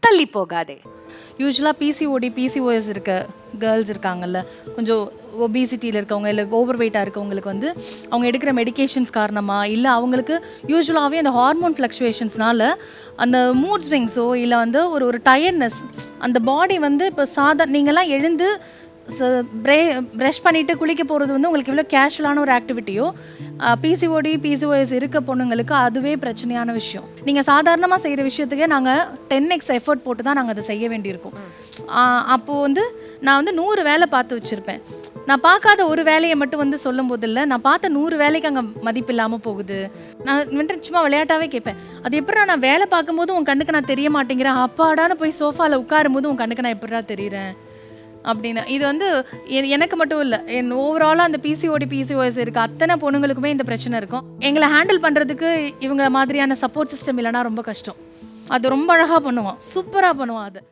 தள்ளி போகாதே. யூஸ்வலாக பிசிஓடி பிசிஓஎஸ் இருக்க கேர்ள்ஸ் இருக்காங்கல்ல, கொஞ்சம் ஒபிசிட்டியில் இருக்கவங்க இல்லை ஓவர் வெயிட்டாக இருக்கவங்களுக்கு வந்து அவங்க எடுக்கிற மெடிகேஷன்ஸ் காரணமாக இல்லை அவங்களுக்கு யூஸ்வலாகவே அந்த ஹார்மோன் ஃப்ளக்சுவேஷன்ஸ்னால அந்த மூட் ஸ்விங்ஸோ இல்லை வந்து ஒரு டயர்ட்னஸ் அந்த பாடி வந்து இப்போ நீங்கள்லாம் எழுந்து ப்ரஷ் பண்ணிவிட்டு குளிக்க போகிறது வந்து உங்களுக்கு இவ்வளோ கேஷுவலான ஒரு ஆக்டிவிட்டியோ, பிசிஓடி பிசிஓஎஸ் இருக்க பொண்ணுங்களுக்கு அதுவே பிரச்சனையான விஷயம். நீங்கள் சாதாரணமாக செய்கிற விஷயத்துக்கே நாங்கள் 10x எஃபர்ட் போட்டு தான் நாங்கள் அதை செய்ய வேண்டியிருக்கோம். அப்போது வந்து நான் வந்து 100 வேலை பார்த்து வச்சுருப்பேன். நான் பார்க்காத ஒரு வேலையை மட்டும் வந்து சொல்லும் போதில்லை, நான் பார்த்த 100 வேலைக்கு அங்கே மதிப்பு இல்லாமல் போகுது. நான் வந்துட்டு சும்மா விளையாட்டாகவே கேட்பேன், அது எப்படா நான் வேலை பார்க்கும்போது உன் கண்ணுக்கு நான் தெரிய மாட்டேங்கிறேன், அப்பாடான்னு போய் சோஃபாவில் உட்காரும் போது உன் கண்ணுக்கு நான் எப்படா தெரியுறேன் அப்படின்னு. இது வந்து எனக்கு மட்டும் இல்லை, ஓவராலாக அந்த பிசிஓடி பிசிஓஎஸ் இருக்க அத்தனை பொண்ணுங்களுக்குமே இந்த பிரச்சனை இருக்கும். எங்களை ஹேண்டில் பண்ணுறதுக்கு இவங்க மாதிரியான சப்போர்ட் சிஸ்டம் இல்லைனா ரொம்ப கஷ்டம். அது ரொம்ப அழகாக பண்ணுவான், சூப்பராக பண்ணுவான் அது.